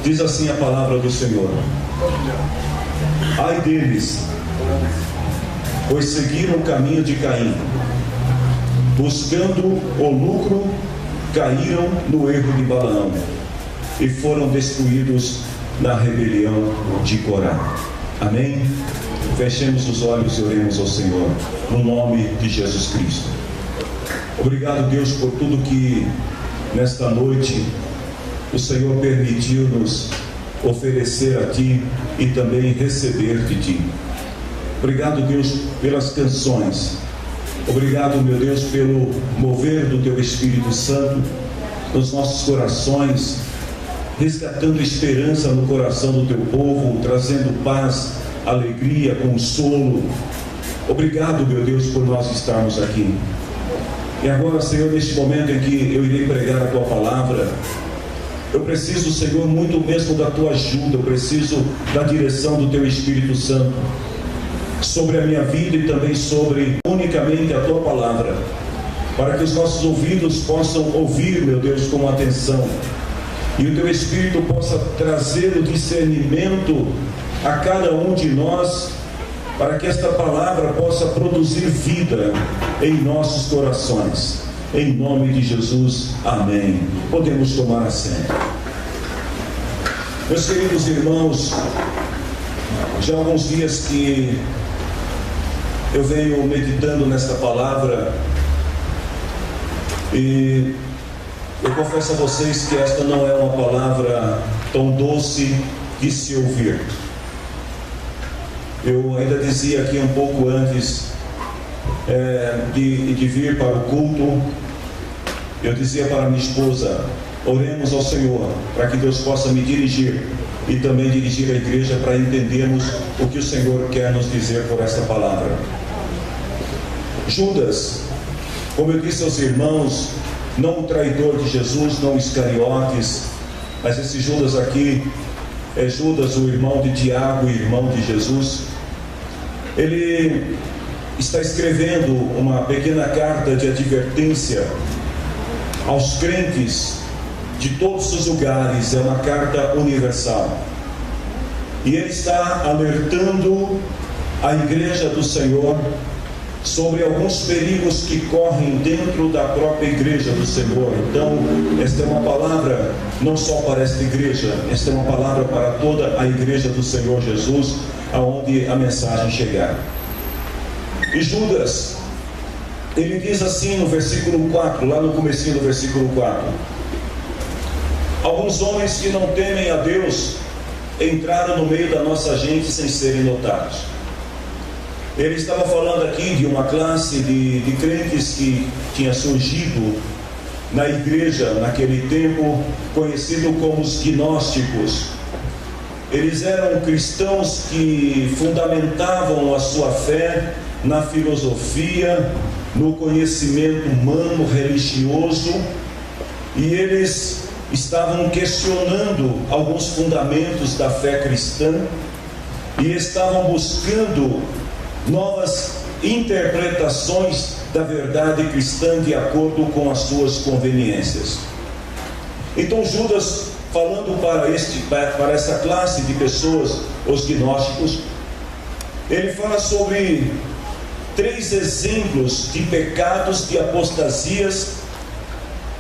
Diz assim a palavra do Senhor: ai deles, pois seguiram o caminho de Caim, buscando o lucro, caíram no erro de Balaão e foram destruídos na rebelião de Corá. Amém? Fechemos os olhos e oremos ao Senhor, no nome de Jesus Cristo. Obrigado, Deus, por tudo que nesta noite o Senhor permitiu-nos oferecer a Ti e também receber de Ti. Obrigado, Deus, pelas canções. Obrigado, meu Deus, pelo mover do Teu Espírito Santo nos nossos corações, resgatando esperança no coração do Teu povo, trazendo paz, alegria, consolo. Obrigado, meu Deus, por nós estarmos aqui. E agora, Senhor, neste momento em que eu irei pregar a Tua palavra, eu preciso, Senhor, muito mesmo da Tua ajuda. Eu preciso da direção do Teu Espírito Santo sobre a minha vida e também sobre unicamente a Tua palavra, para que os nossos ouvidos possam ouvir, meu Deus, com atenção, e o Teu Espírito possa trazer o discernimento a cada um de nós, para que esta palavra possa produzir vida em nossos corações. Em nome de Jesus, amém. Podemos tomar assento. Meus queridos irmãos, já há alguns dias que eu venho meditando nesta palavra, e eu confesso a vocês que esta não é uma palavra tão doce de se ouvir. Eu ainda dizia aqui um pouco antes de vir para o culto, eu dizia para minha esposa: oremos ao Senhor para que Deus possa me dirigir e também dirigir a igreja, para entendermos o que o Senhor quer nos dizer por esta palavra. Judas, como eu disse aos irmãos, não o traidor de Jesus, não Iscariotes, mas esse Judas aqui é Judas, o irmão de Tiago e irmão de Jesus. Ele está escrevendo uma pequena carta de advertência aos crentes de todos os lugares. É uma carta universal, e ele está alertando a igreja do Senhor sobre alguns perigos que correm dentro da própria igreja do Senhor. Então, esta é uma palavra não só para esta igreja, esta é uma palavra para toda a igreja do Senhor Jesus, aonde a mensagem chegar. E Judas, ele diz assim no versículo 4, lá no comecinho do versículo 4: alguns homens que não temem a Deus entraram no meio da nossa gente sem serem notados. Ele estava falando aqui de uma classe de crentes que tinha surgido na igreja naquele tempo, conhecido como os gnósticos. Eles eram cristãos que fundamentavam a sua fé na filosofia, no conhecimento humano, religioso, e eles estavam questionando alguns fundamentos da fé cristã e estavam buscando novas interpretações da verdade cristã de acordo com as suas conveniências. Então Judas, falando para essa classe de pessoas, os gnósticos, ele fala sobre 3 exemplos de pecados, de apostasias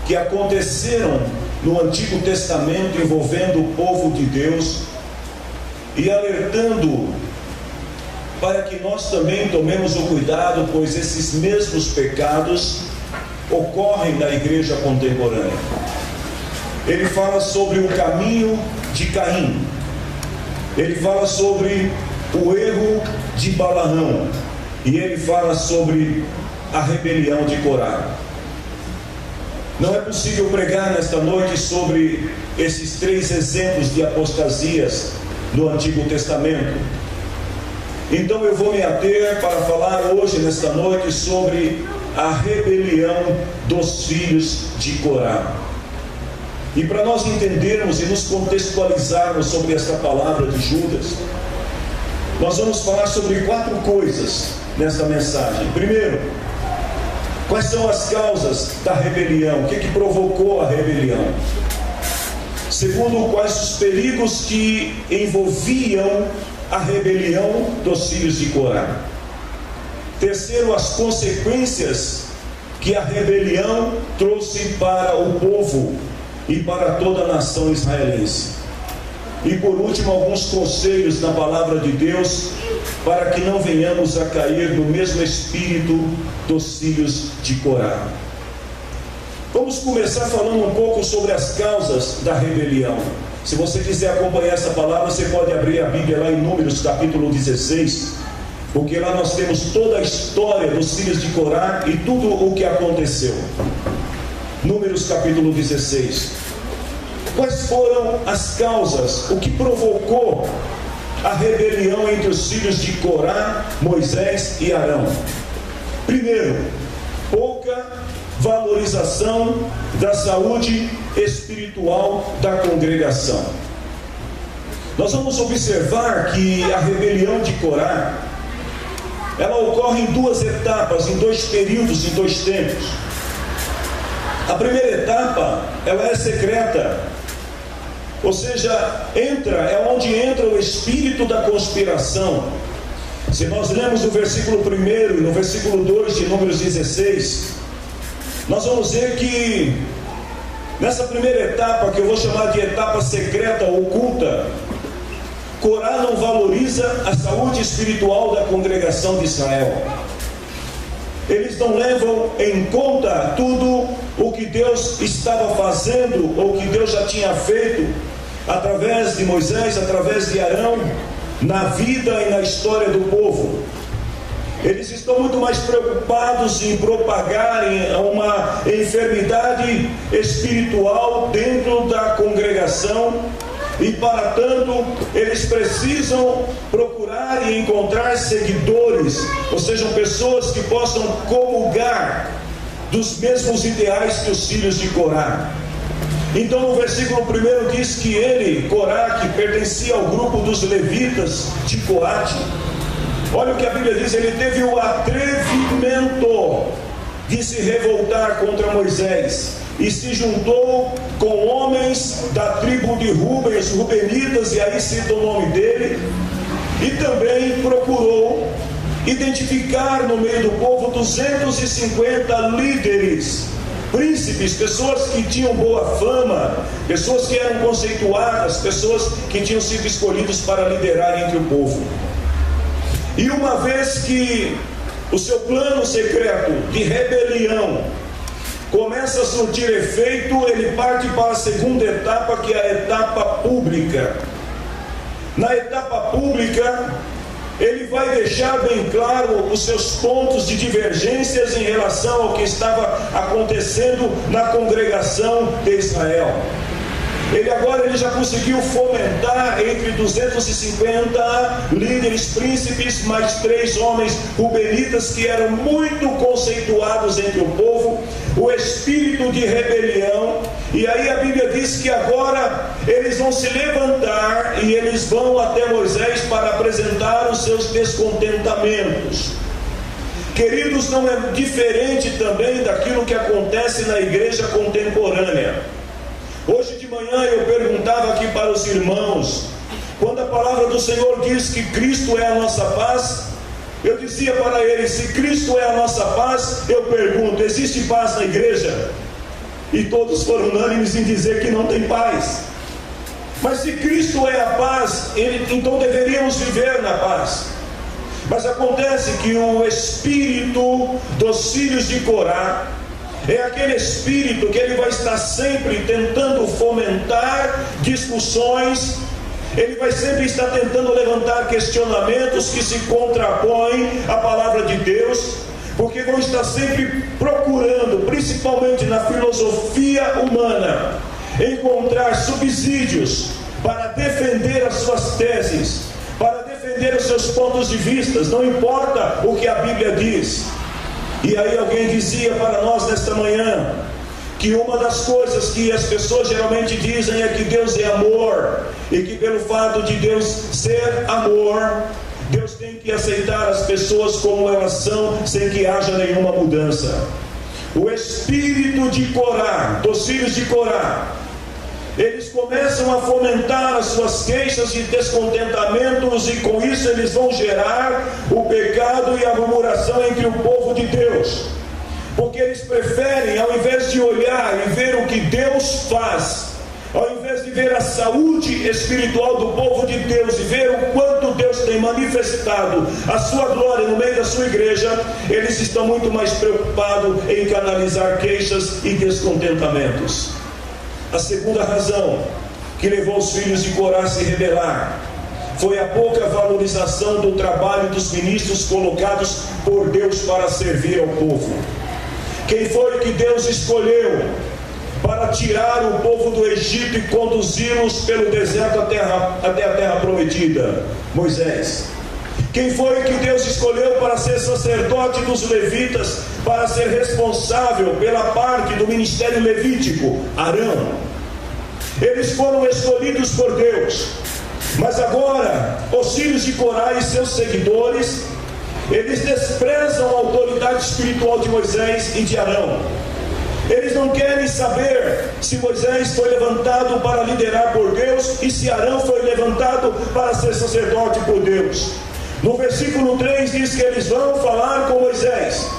que aconteceram no Antigo Testamento envolvendo o povo de Deus, e alertando para que nós também tomemos o cuidado, pois esses mesmos pecados ocorrem na igreja contemporânea. Ele fala sobre o caminho de Caim, ele fala sobre o erro de Balaão, e ele fala sobre a rebelião de Corá. Não é possível pregar nesta noite sobre esses 3 exemplos de apostasias no Antigo Testamento. Então eu vou me ater para falar hoje, nesta noite, sobre a rebelião dos filhos de Corá. E para nós entendermos e nos contextualizarmos sobre esta palavra de Judas, nós vamos falar sobre 4 coisas nesta mensagem. Primeiro, quais são as causas da rebelião? O que provocou a rebelião? Segundo, quais os perigos que envolviam a rebelião dos filhos de Corá. Terceiro, as consequências que a rebelião trouxe para o povo e para toda a nação israelense. E por último, alguns conselhos na palavra de Deus para que não venhamos a cair no mesmo espírito dos filhos de Corá. Vamos começar falando um pouco sobre as causas da rebelião. Se você quiser acompanhar essa palavra, você pode abrir a Bíblia lá em Números capítulo 16, porque lá nós temos toda a história dos filhos de Corá e tudo o que aconteceu. Números capítulo 16. Quais foram as causas, o que provocou a rebelião entre os filhos de Corá, Moisés e Arão? Primeiro, pouca valorização da saúde espiritual da congregação. Nós vamos observar que a rebelião de Corá, ela ocorre em duas etapas, em dois períodos, em dois tempos. A primeira etapa, ela é secreta, ou seja, é onde entra o espírito da conspiração. Se nós lemos o versículo 1 e no versículo 2 de Números 16, nós vamos ver que nessa primeira etapa, que eu vou chamar de etapa secreta, oculta, Corá não valoriza a saúde espiritual da congregação de Israel. Eles não levam em conta tudo o que Deus estava fazendo, ou que Deus já tinha feito, através de Moisés, através de Arão, na vida e na história do povo. Eles estão muito mais preocupados em propagarem uma enfermidade espiritual dentro da congregação, e para tanto eles precisam procurar e encontrar seguidores, ou seja, pessoas que possam comungar dos mesmos ideais que os filhos de Corá. Então no versículo 1 diz que ele, Corá, que pertencia ao grupo dos levitas de Coate, olha o que a Bíblia diz, ele teve o atrevimento de se revoltar contra Moisés e se juntou com homens da tribo de Ruben, os rubenitas, e aí cita o nome dele, e também procurou identificar no meio do povo 250 líderes, príncipes, pessoas que tinham boa fama, pessoas que eram conceituadas, pessoas que tinham sido escolhidas para liderar entre o povo. E uma vez que o seu plano secreto de rebelião começa a surtir efeito, ele parte para a segunda etapa, que é a etapa pública. Na etapa pública, ele vai deixar bem claro os seus pontos de divergências em relação ao que estava acontecendo na congregação de Israel. Ele já conseguiu fomentar entre 250 líderes, príncipes, mais 3 homens rubenitas que eram muito conceituados entre o povo, o espírito de rebelião. E aí a Bíblia diz que agora eles vão se levantar e eles vão até Moisés para apresentar os seus descontentamentos. Queridos, não é diferente também daquilo que acontece na igreja contemporânea. Hoje de manhã eu perguntava aqui para os irmãos, quando a palavra do Senhor diz que Cristo é a nossa paz, eu dizia para eles, se Cristo é a nossa paz, eu pergunto, existe paz na igreja? E todos foram unânimes em dizer que não tem paz. Mas se Cristo é a paz, então deveríamos viver na paz. Mas acontece que o espírito dos filhos de Corá é aquele espírito que ele vai estar sempre tentando fomentar discussões, ele vai sempre estar tentando levantar questionamentos que se contrapõem à palavra de Deus, porque vão estar sempre procurando, principalmente na filosofia humana, encontrar subsídios para defender as suas teses, para defender os seus pontos de vista, não importa o que a Bíblia diz. E aí alguém dizia para nós nesta manhã que uma das coisas que as pessoas geralmente dizem é que Deus é amor, e que pelo fato de Deus ser amor, Deus tem que aceitar as pessoas como elas são, sem que haja nenhuma mudança. O espírito de Corá, dos filhos de Corá, eles começam a fomentar as suas queixas e descontentamentos, e com isso eles vão gerar o pecado e a murmuração entre o povo de Deus, porque eles preferem, ao invés de olhar e ver o que Deus faz, ao invés de ver a saúde espiritual do povo de Deus e ver o quanto Deus tem manifestado a sua glória no meio da sua igreja, eles estão muito mais preocupados em canalizar queixas e descontentamentos. A segunda razão que levou os filhos de Corá a se rebelar foi a pouca valorização do trabalho dos ministros colocados por Deus para servir ao povo. Quem foi que Deus escolheu para tirar o povo do Egito e conduzi-los pelo deserto até a terra prometida? Moisés. Quem foi que Deus escolheu para ser sacerdote dos levitas, para ser responsável pela parte do ministério levítico? Arão. Eles foram escolhidos por Deus, mas agora os filhos de Corá e seus seguidores, eles desprezam a autoridade espiritual de Moisés e de Arão. Eles não querem saber se Moisés foi levantado para liderar por Deus e se Arão foi levantado para ser sacerdote por Deus. No versículo 3 diz que eles vão falar com Moisés,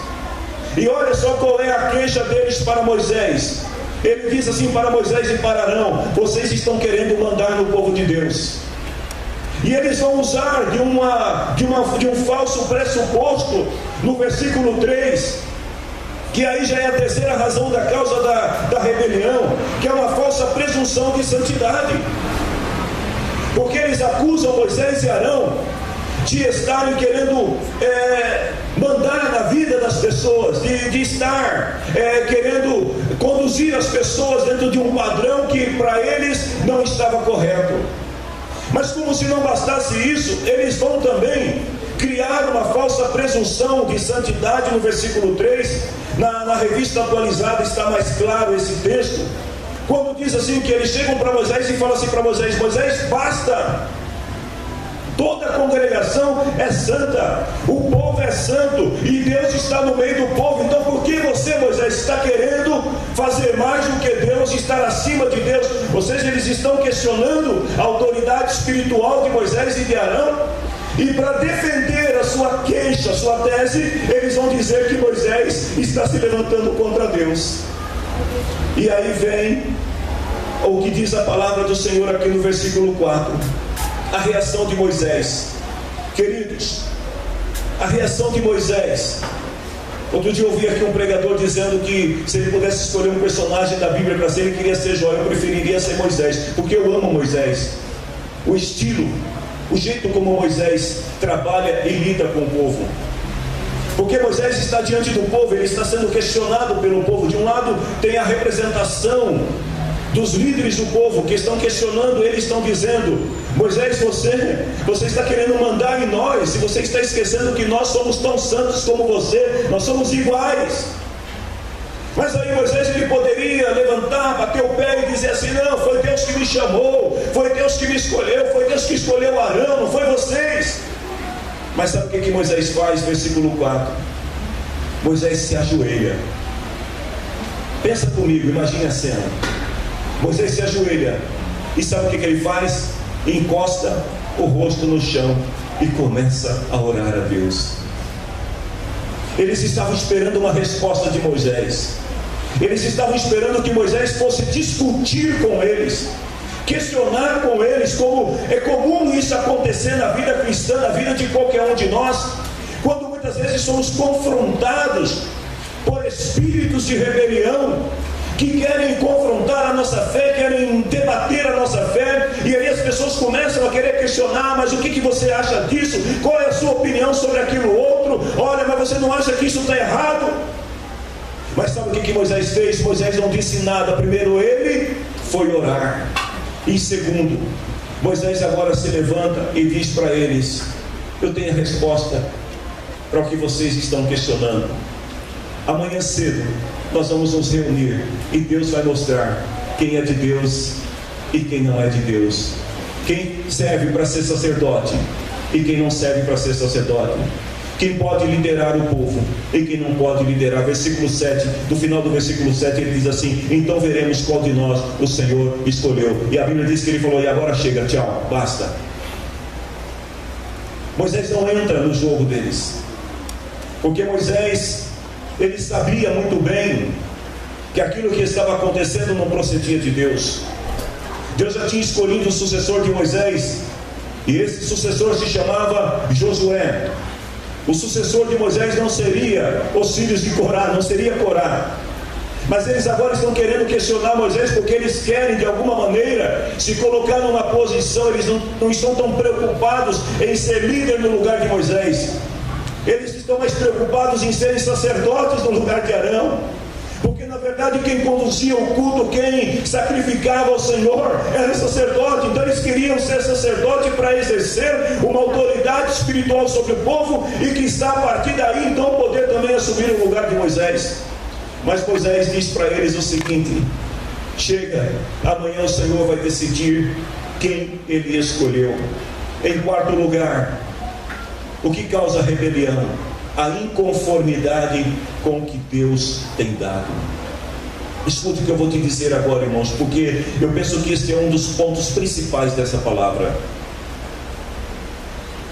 e olha só qual é a queixa deles para Moisés. Ele diz assim para Moisés e para Arão: vocês estão querendo mandar no povo de Deus. E eles vão usar de um falso pressuposto no versículo 3, que aí já é a terceira razão da causa da rebelião, que é uma falsa presunção de santidade. Porque eles acusam Moisés e Arão de estarem querendo mandar na vida das pessoas, de estar querendo conduzir as pessoas dentro de um padrão que para eles não estava correto. Mas como se não bastasse isso, eles vão também criar uma falsa presunção de santidade no versículo 3. Na revista atualizada está mais claro esse texto, quando diz assim que eles chegam para Moisés e falam assim para Moisés: Moisés, basta! Toda a congregação é santa, o povo é santo, e Deus está no meio do povo. Então por que você, Moisés, está querendo fazer mais do que Deus, estar acima de Deus? Ou seja, eles estão questionando a autoridade espiritual de Moisés e de Arão, e para defender a sua queixa, a sua tese, eles vão dizer que Moisés está se levantando contra Deus. E aí vem o que diz a palavra do Senhor aqui no versículo 4. A reação de Moisés. Queridos, a reação de Moisés. Outro dia eu ouvi aqui um pregador dizendo que se ele pudesse escolher um personagem da Bíblia para ser, ele queria ser Jó. Eu preferiria ser Moisés, porque eu amo Moisés. O estilo, o jeito como Moisés trabalha e lida com o povo. Porque Moisés está diante do povo, ele está sendo questionado pelo povo. De um lado tem a representação dos líderes do povo que estão questionando, eles estão dizendo: Moisés, você está querendo mandar em nós, e você está esquecendo que nós somos tão santos como você, nós somos iguais. Mas aí Moisés, ele poderia levantar, bater o pé e dizer assim: não, foi Deus que me chamou, foi Deus que me escolheu, foi Deus que escolheu Arão, não foi vocês. Mas sabe o que Moisés faz? Versículo 4. Moisés se ajoelha. Pensa comigo, imagine a cena. Moisés se ajoelha, e sabe o que ele faz? Encosta o rosto no chão e começa a orar a Deus. Eles estavam esperando uma resposta de Moisés. Eles estavam esperando que Moisés fosse discutir com eles, questionar com eles, como é comum isso acontecer na vida cristã, na vida de qualquer um de nós, quando muitas vezes somos confrontados por espíritos de rebelião, que querem confrontar a nossa fé, querem debater a nossa fé, e aí as pessoas começam a querer questionar: mas o que você acha disso? Qual é a sua opinião sobre aquilo outro? Olha, mas você não acha que isso está errado? Mas sabe o que Moisés fez? Moisés não disse nada. Primeiro, ele foi orar, e segundo, Moisés agora se levanta e diz para eles: eu tenho a resposta para o que vocês estão questionando. Amanhã cedo nós vamos nos reunir, e Deus vai mostrar quem é de Deus e quem não é de Deus, quem serve para ser sacerdote e quem não serve para ser sacerdote, quem pode liderar o povo e quem não pode liderar. Versículo 7, do final do versículo 7 ele diz assim: então veremos qual de nós o Senhor escolheu. E a Bíblia diz que ele falou: e agora chega, tchau, basta. Moisés não entra no jogo deles, porque Moisés, ele sabia muito bem que aquilo que estava acontecendo não procedia de Deus. Deus já tinha escolhido o sucessor de Moisés, e esse sucessor se chamava Josué. O sucessor de Moisés não seria os filhos de Corá, não seria Corá. Mas eles agora estão querendo questionar Moisés, porque eles querem de alguma maneira se colocar numa posição. Eles não estão tão preocupados em ser líder no lugar de Moisés. Eles estão mais preocupados em serem sacerdotes no lugar de Arão, porque na verdade quem conduzia o culto, quem sacrificava ao Senhor era sacerdote. Então eles queriam ser sacerdote para exercer uma autoridade espiritual sobre o povo, e quizá a partir daí então poder também assumir o lugar de Moisés. Mas Moisés diz para eles o seguinte: chega, amanhã o Senhor vai decidir quem ele escolheu. Em quarto lugar, o que causa rebelião? A inconformidade com o que Deus tem dado. Escute o que eu vou te dizer agora, irmãos, porque eu penso que este é um dos pontos principais dessa palavra.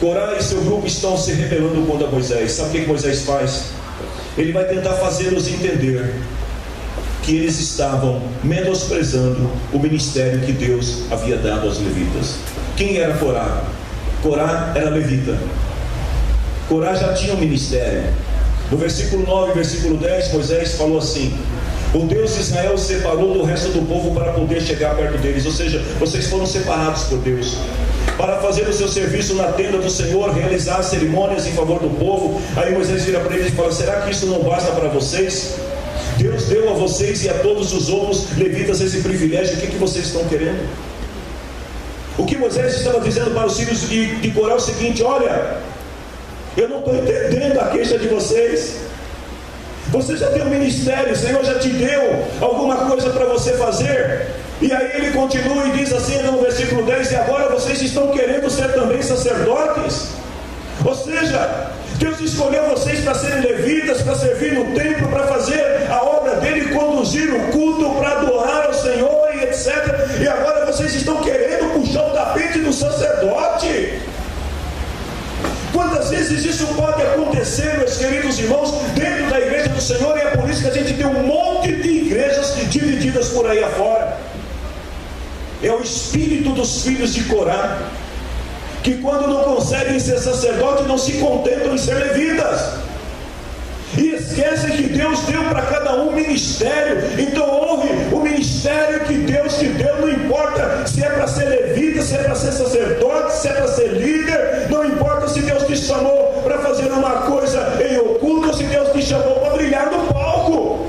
Corá e seu grupo estão se rebelando contra Moisés. Sabe o que Moisés faz? Ele vai tentar fazê-los entender que eles estavam menosprezando o ministério que Deus havia dado aos levitas. Quem era Corá? Corá era levita. Corá já tinha um ministério. No versículo 9 e versículo 10, Moisés falou assim: o Deus de Israel separou do resto do povo para poder chegar perto deles. Ou seja, vocês foram separados por Deus para fazer o seu serviço na tenda do Senhor, realizar cerimônias em favor do povo. Aí Moisés vira para eles e fala: será que isso não basta para vocês? Deus deu a vocês e a todos os outros levitas esse privilégio. O que vocês estão querendo? O que Moisés estava dizendo para os filhos de Corá é o seguinte: olha, eu não estou entendendo a queixa de vocês. Você já tem um ministério, o Senhor já te deu alguma coisa para você fazer. E aí ele continua e diz assim no versículo 10: e agora vocês estão querendo ser também sacerdotes? Ou seja, Deus escolheu vocês para serem levitas, para servir no templo, para fazer a obra dele, conduzir o culto, para adorar ao Senhor e etc. E agora vocês estão querendo puxar o tapete do sacerdote. Quantas vezes isso pode acontecer, meus queridos irmãos, dentro da igreja do Senhor? E é por isso que a gente tem um monte de igrejas divididas por aí afora. É o espírito dos filhos de Corá, que quando não conseguem ser sacerdotes, não se contentam em ser levitas, e esquecem que Deus deu para cada um ministério. Então honre o ministério que Deus te deu. Não importa se é para ser levita, se é para ser sacerdote, se é para ser líder. Não importa se Deus te chamou para fazer uma coisa em oculto, ou se Deus te chamou para brilhar no palco.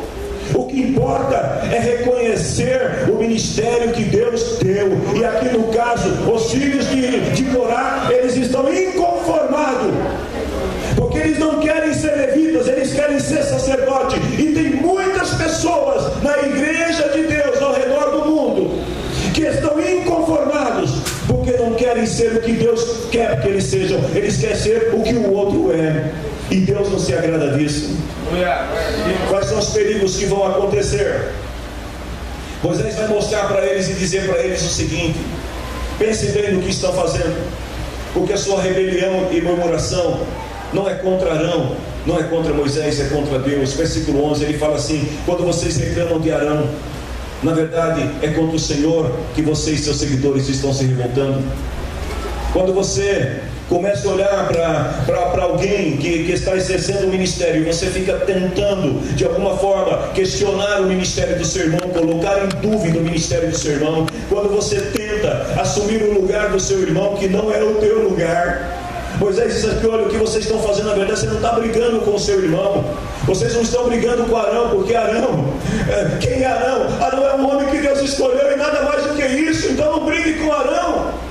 O que importa é reconhecer o ministério que Deus deu. E aqui no caso, os filhos de Corá, eles estão inconformados, porque eles não querem ser levitas, eles querem ser sacerdote. E tem muitas pessoas na igreja de Deus ao redor do mundo que estão inconformados, porque não querem ser o que Deus quer que eles sejam. Eles querem ser o que o outro é, e Deus não se agrada disso. Quais são os perigos que vão acontecer? Moisés vai mostrar para eles e dizer para eles o seguinte: pensem bem no que estão fazendo, porque a sua rebelião e murmuração não é contra Arão, não é contra Moisés, é contra Deus. Versículo 11, ele fala assim: quando vocês reclamam de Arão, na verdade é contra o Senhor que vocês, seus seguidores, estão se revoltando. Quando você começa a olhar para alguém que está exercendo o ministério, você fica tentando de alguma forma questionar o ministério do seu irmão, colocar em dúvida o ministério do seu irmão, quando você tenta assumir o lugar do seu irmão que não é o teu lugar, Moisés diz aqui: olha, o que vocês estão fazendo, na verdade, você não está brigando com o seu irmão, vocês não estão brigando com Arão, porque Arão, quem é Arão? Arão é um homem que Deus escolheu e nada mais do que isso. Então não brigue com Arão.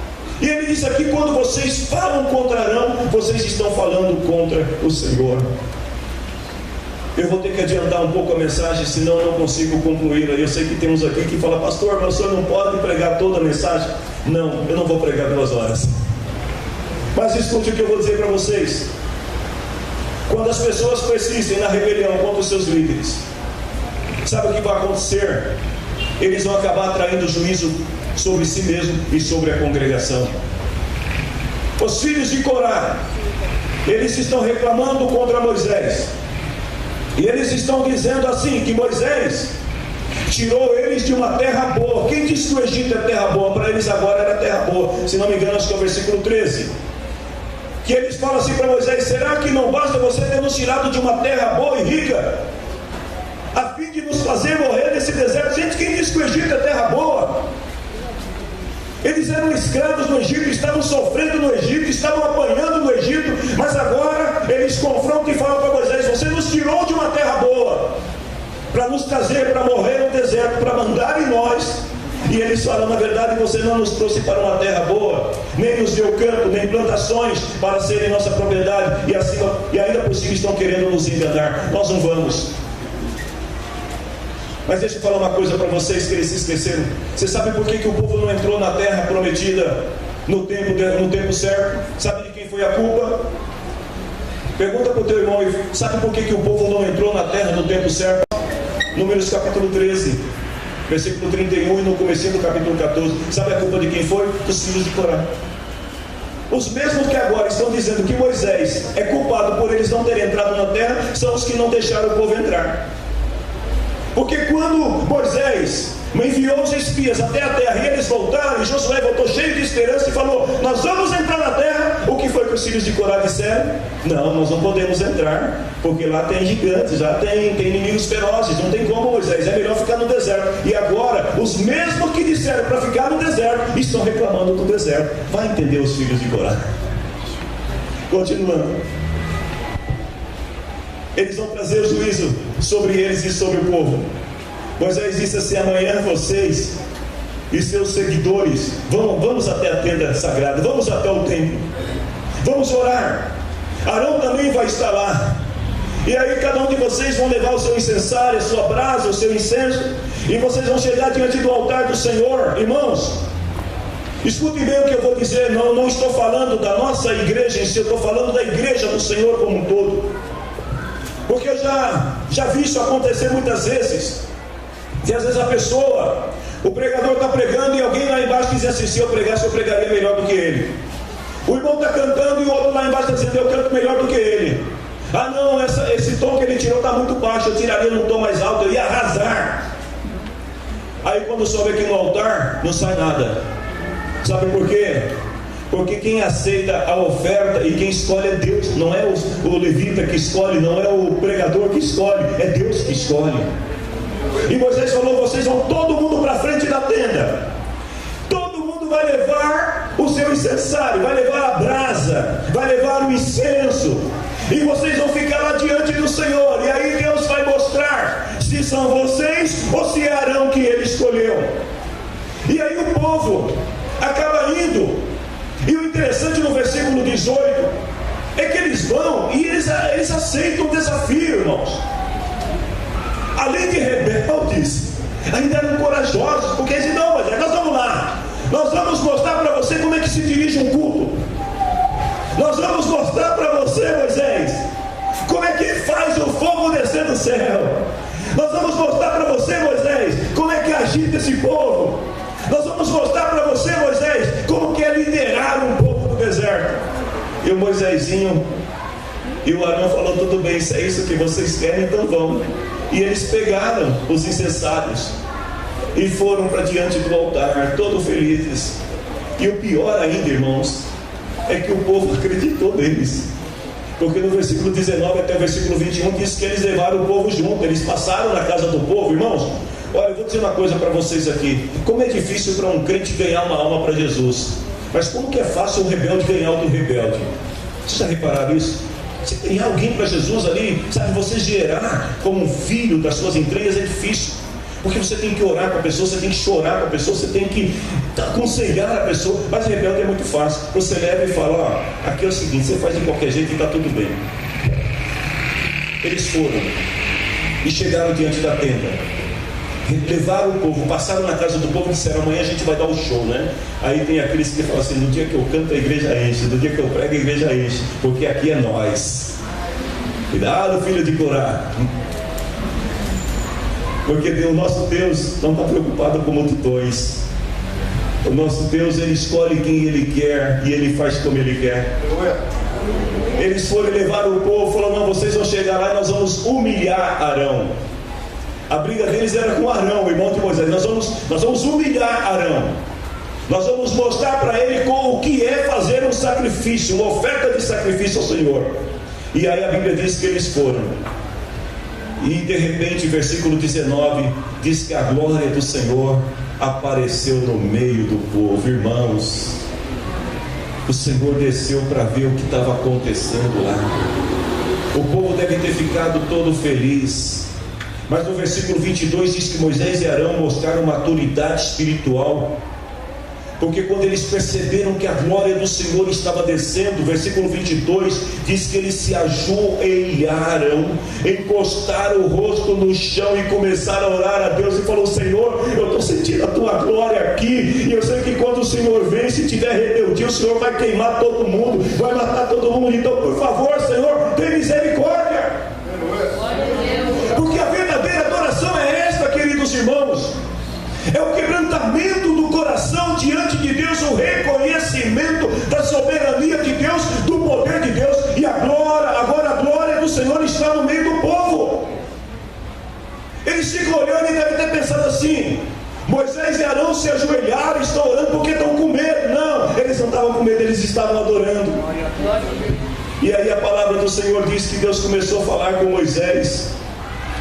E ele diz aqui: quando vocês falam contra Arão, vocês estão falando contra o Senhor. Eu vou ter que adiantar um pouco a mensagem, senão eu não consigo concluir. Eu sei que temos aqui que fala: pastor, mas o senhor não pode pregar toda a mensagem. Não, eu não vou pregar 2 horas. Mas escute o que eu vou dizer para vocês. Quando as pessoas persistem na rebelião contra os seus líderes, sabe o que vai acontecer? Eles vão acabar atraindo juízo sobre si mesmo e sobre a congregação. Os filhos de Corá, eles estão reclamando contra Moisés, e eles estão dizendo assim, que Moisés tirou eles de uma terra boa. Quem disse que o Egito é terra boa? Para eles agora era terra boa. Se não me engano, acho que é o versículo 13. Que eles falam assim para Moisés: será que não basta você ter nos tirado de uma terra boa e rica, a fim de nos fazer morrer nesse deserto? Gente, quem disse que o Egito é terra boa? Eles eram escravos no Egito, estavam sofrendo no Egito, estavam apanhando no Egito, mas agora eles confrontam e falam para Moisés: você nos tirou de uma terra boa para nos trazer para morrer no deserto, para mandar em nós. E eles falam: na verdade você não nos trouxe para uma terra boa, nem nos deu campo, nem plantações para serem nossa propriedade, e ainda por cima estão querendo nos enganar. Nós não vamos. Mas deixa eu falar uma coisa para vocês que eles se esqueceram. Você sabe por que o povo não entrou na terra prometida no tempo certo? Sabe de quem foi a culpa? Pergunta para o teu irmão: sabe por que o povo não entrou na terra no tempo certo? Números capítulo 13, versículo 31, e no comecinho do capítulo 14. Sabe a culpa de quem foi? Dos filhos de Corá. Os mesmos que agora estão dizendo que Moisés é culpado por eles não terem entrado na terra, são os que não deixaram o povo entrar. Porque quando Moisés enviou os espias até a terra e eles voltaram, e Josué voltou cheio de esperança e falou: nós vamos entrar na terra, o que foi que os filhos de Corá disseram? Não, nós não podemos entrar, porque lá tem gigantes, lá tem inimigos ferozes, não tem como, Moisés, é melhor ficar no deserto. E agora, os mesmos que disseram para ficar no deserto, estão reclamando do deserto. Vai entender os filhos de Corá. Continuando, eles vão trazer o juízo sobre eles e sobre o povo. Moisés disse assim: amanhã vocês e seus seguidores vamos até a tenda sagrada, vamos até o templo, vamos orar. Arão também vai estar lá, e aí cada um de vocês vão levar o seu incensário, a sua brasa, o seu incenso, e vocês vão chegar diante do altar do Senhor. Irmãos, escutem bem o que eu vou dizer. Não estou falando da nossa igreja em si, eu estou falando da igreja do Senhor como um todo, porque eu já vi isso acontecer muitas vezes. E às vezes a pessoa, o pregador está pregando e alguém lá embaixo diz assim: se eu pregasse, eu pregaria melhor do que ele. O irmão está cantando e o outro lá embaixo está dizendo: eu canto melhor do que ele. Ah não, esse tom que ele tirou está muito baixo, eu tiraria num tom mais alto, eu ia arrasar. Aí quando sobe aqui no altar, não sai nada. Sabe por quê? Porque quem aceita a oferta e quem escolhe é Deus. Não é o levita que escolhe, não é o pregador que escolhe, é Deus que escolhe. E Moisés falou: vocês vão todo mundo para frente da tenda, todo mundo vai levar o seu incensário, vai levar a brasa, vai levar o incenso, e vocês vão ficar lá diante do Senhor. E aí Deus vai mostrar se são vocês ou se é Arão que ele escolheu. E aí o povo acaba indo. E o interessante no versículo 18 é que eles vão e eles aceitam o desafio, irmãos. Além de rebeldes, ainda eram corajosos, porque eles dizem: não, mas nós vamos lá, nós vamos mostrar para você como é que se dirige um culto, nós vamos mostrar para você, Moisés, como é que faz o fogo descer do céu, nós vamos mostrar para você, Moisés, como é que agita esse povo, nós vamos mostrar para você, Moisés, como que é liderar um povo do deserto. E o Moisésinho e o Arão falou: tudo bem, se é isso que vocês querem, então vamos. E eles pegaram os incensários e foram para diante do altar, todos felizes. E o pior ainda, irmãos, é que o povo acreditou neles, porque no versículo 19 até o versículo 21 diz que eles levaram o povo junto, eles passaram na casa do povo. Irmãos, olha, eu vou dizer uma coisa para vocês aqui: como é difícil para um crente ganhar uma alma para Jesus, mas como que é fácil um rebelde ganhar outro rebelde. Vocês já repararam isso? Você ganhar alguém para Jesus ali, sabe, você gerar como um filho das suas entranhas é difícil, porque você tem que orar com a pessoa, você tem que chorar com a pessoa, você tem que aconselhar a pessoa. Mas rebelde é muito fácil, você leva e fala: ó, aqui é o seguinte, você faz de qualquer jeito e está tudo bem. Eles foram e chegaram diante da tenda, levaram o povo, passaram na casa do povo e disseram: amanhã a gente vai dar um show, né? Aí tem aqueles que falam assim: no dia que eu canto a igreja enche, no dia que eu prego a igreja enche, porque aqui é nós. Cuidado, filho de Corá. Porque o nosso Deus não está preocupado com multidões. O nosso Deus, Ele escolhe quem Ele quer e Ele faz como Ele quer. Eles foram levar o povo, falaram: não, vocês vão chegar lá e nós vamos humilhar Arão. A briga deles era com Arão, o irmão de Moisés. Nós vamos humilhar Arão. Nós vamos mostrar para ele o que é fazer um sacrifício, uma oferta de sacrifício ao Senhor. E aí a Bíblia diz que eles foram. E de repente, versículo 19, diz que a glória do Senhor apareceu no meio do povo. Irmãos, o Senhor desceu para ver o que estava acontecendo lá. O povo deve ter ficado todo feliz. Mas no versículo 22 diz que Moisés e Arão mostraram maturidade espiritual, porque quando eles perceberam que a glória do Senhor estava descendo, versículo 22 diz que eles se ajoelharam, encostaram o rosto no chão e começaram a orar a Deus e falou: Senhor, eu estou sentindo a tua glória aqui, e eu sei que quando o Senhor vem, se tiver rebeldia, o Senhor vai queimar todo mundo, vai matar todo mundo. Então, por favor, Senhor, tem misericórdia. Porque a verdadeira adoração é esta, queridos irmãos. É o quebrantamento do coração diante de Deus, o reconhecimento da soberania de Deus, do poder de Deus, e agora a glória do Senhor está no meio do povo. Eles ficam olhando e devem ter pensado assim: Moisés e Arão se ajoelharam, estão orando porque estão com medo. Não, eles não estavam com medo, eles estavam adorando. E aí a palavra do Senhor diz que Deus começou a falar com Moisés,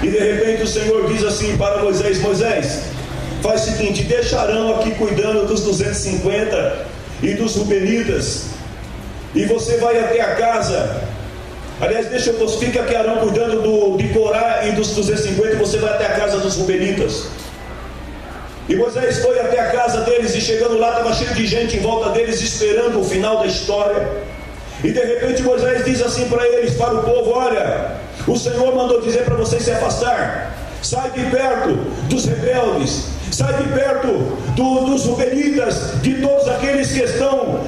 e de repente o Senhor diz assim para Moisés: Moisés, faz o seguinte, deixa Arão aqui cuidando dos 250 e dos Rubenitas, e você vai até a casa. Aliás, fica aqui Arão cuidando de Corá e dos 250, e você vai até a casa dos Rubenitas. E Moisés foi até a casa deles, e chegando lá estava cheio de gente em volta deles, esperando o final da história. E de repente Moisés diz assim para eles, para o povo: olha, o Senhor mandou dizer para vocês se afastar. Sai de perto dos rebeldes, sai de perto dos Rubenitas, de todos aqueles que estão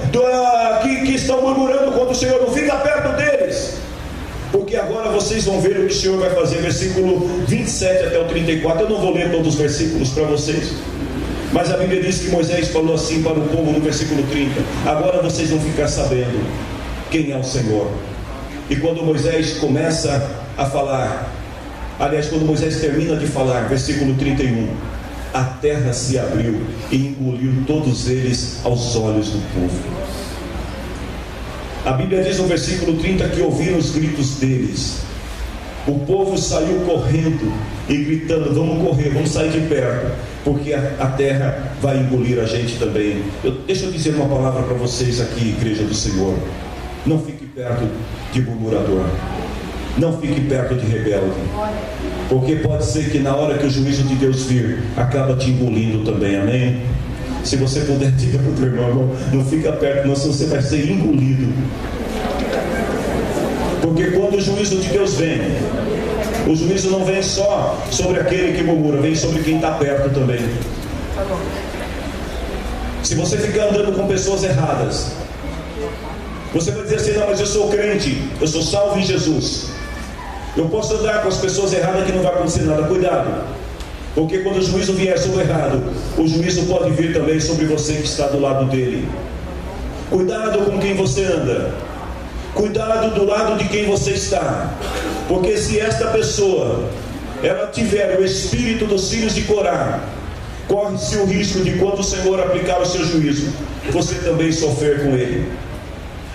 murmurando contra o Senhor. Não fica perto deles, porque agora vocês vão ver o que o Senhor vai fazer. Versículo 27 até o 34. Eu não vou ler todos os versículos para vocês, mas a Bíblia diz que Moisés falou assim para o povo no versículo 30: agora vocês vão ficar sabendo quem é o Senhor. E quando Moisés começa a falar, aliás, quando Moisés termina de falar, versículo 31, a terra se abriu e engoliu todos eles aos olhos do povo. A Bíblia diz no versículo 30 que ouviram os gritos deles. O povo saiu correndo e gritando: vamos correr, vamos sair de perto, porque a terra vai engolir a gente também. Deixa eu dizer uma palavra para vocês aqui, igreja do Senhor: não fique perto de murmurador, não fique perto de rebelde, porque pode ser que na hora que o juízo de Deus vir, acaba te engolindo também. Amém? Se você puder, diga para o teu irmão: não fica perto, não, senão você vai ser engolido. Porque quando o juízo de Deus vem, o juízo não vem só sobre aquele que murmura, vem sobre quem está perto também. Se você ficar andando com pessoas erradas, você vai dizer assim: não, mas eu sou crente, eu sou salvo em Jesus, eu posso andar com as pessoas erradas que não vai acontecer nada. Cuidado, porque quando o juízo vier sobre o errado, o juízo pode vir também sobre você que está do lado dele. Cuidado com quem você anda, cuidado do lado de quem você está, porque se esta pessoa ela tiver o espírito dos filhos de Corá, corre-se o risco de, quando o Senhor aplicar o seu juízo, você também sofrer com ele.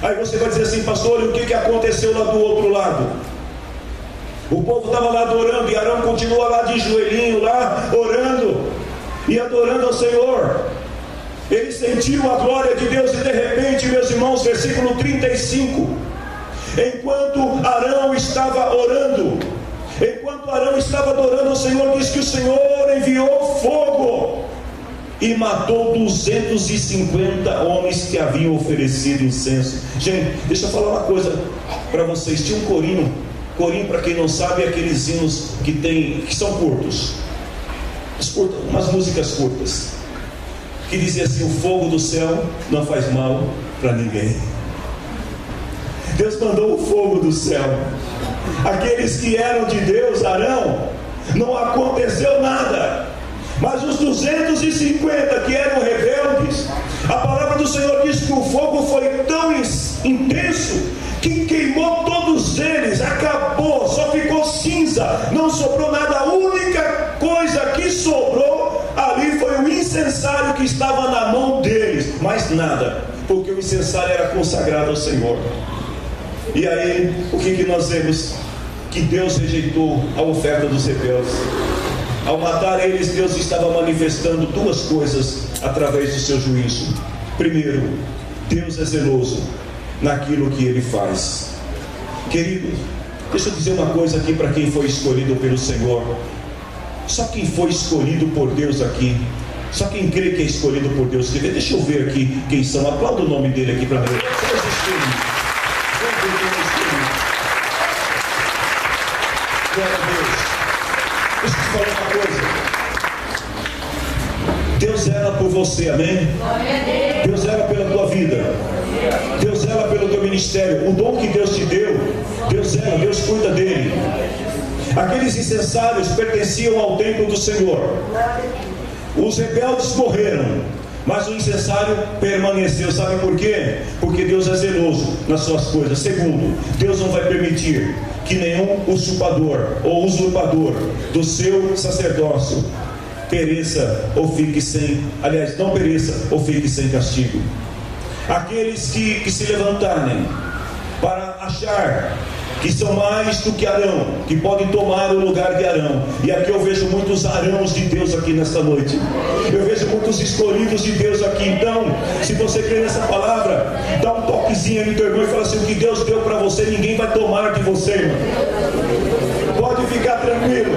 Aí você vai dizer assim: pastor, e o que aconteceu lá do outro lado? O povo estava lá adorando, e Arão continua lá de joelhinho, lá orando e adorando ao Senhor. Ele sentiu a glória de Deus, e de repente, meus irmãos, versículo 35, enquanto Arão estava orando, enquanto Arão estava adorando ao Senhor, diz que o Senhor enviou fogo e matou 250 homens que haviam oferecido incenso. Gente, deixa eu falar uma coisa para vocês. Tinha um corinho, para quem não sabe, é aqueles hinos que são curtos, umas músicas curtas, que dizia assim: o fogo do céu não faz mal para ninguém. Deus mandou o fogo do céu Aqueles que eram de Deus, Arão, não aconteceu nada. Mas os 250 que eram rebeldes, a palavra do Senhor diz que o fogo foi tão intenso que queimou todos eles, acabou, só ficou cinza, não sobrou nada. A única coisa que sobrou ali foi o incensário que estava na mão deles, mais nada, porque o incensário era consagrado ao Senhor. E aí, o que nós vemos? Que Deus rejeitou a oferta dos rebeldes. Ao matar eles, Deus estava manifestando duas coisas através do seu juízo. Primeiro, Deus é zeloso naquilo que Ele faz. Querido, deixa eu dizer uma coisa aqui para quem foi escolhido pelo Senhor. Só quem foi escolhido por Deus aqui, só quem crê que é escolhido por Deus, deixa eu ver aqui quem são. Aplauda o nome dele aqui para mim. Só os escolhidos. Vamos ver quem é escolhido. Glória a Deus. Deixa eu te falar uma coisa. Deus zela por você, amém? Deus zela pela tua vida. Deus zela pelo teu ministério. O dom que Deus te deu, Deus zela, Deus cuida dele. Aqueles incensários pertenciam ao templo do Senhor. Os rebeldes morreram, mas o incensário permaneceu. Sabe por quê? Porque Deus é zeloso nas suas coisas. Segundo, Deus não vai permitir que nenhum usurpador ou usurpador do seu sacerdócio pereça ou fique sem, aliás, não pereça ou fique sem castigo. Aqueles que se levantarem para achar que são mais do que Arão, que podem tomar o lugar de Arão. E aqui eu vejo muitos Arãos de Deus aqui nesta noite. Eu vejo muitos escolhidos de Deus aqui. Então, se você crê nessa palavra, dá um toquezinho aí no teu irmão e fala assim: o que Deus deu para você, ninguém vai tomar de você, irmão. Pode ficar tranquilo.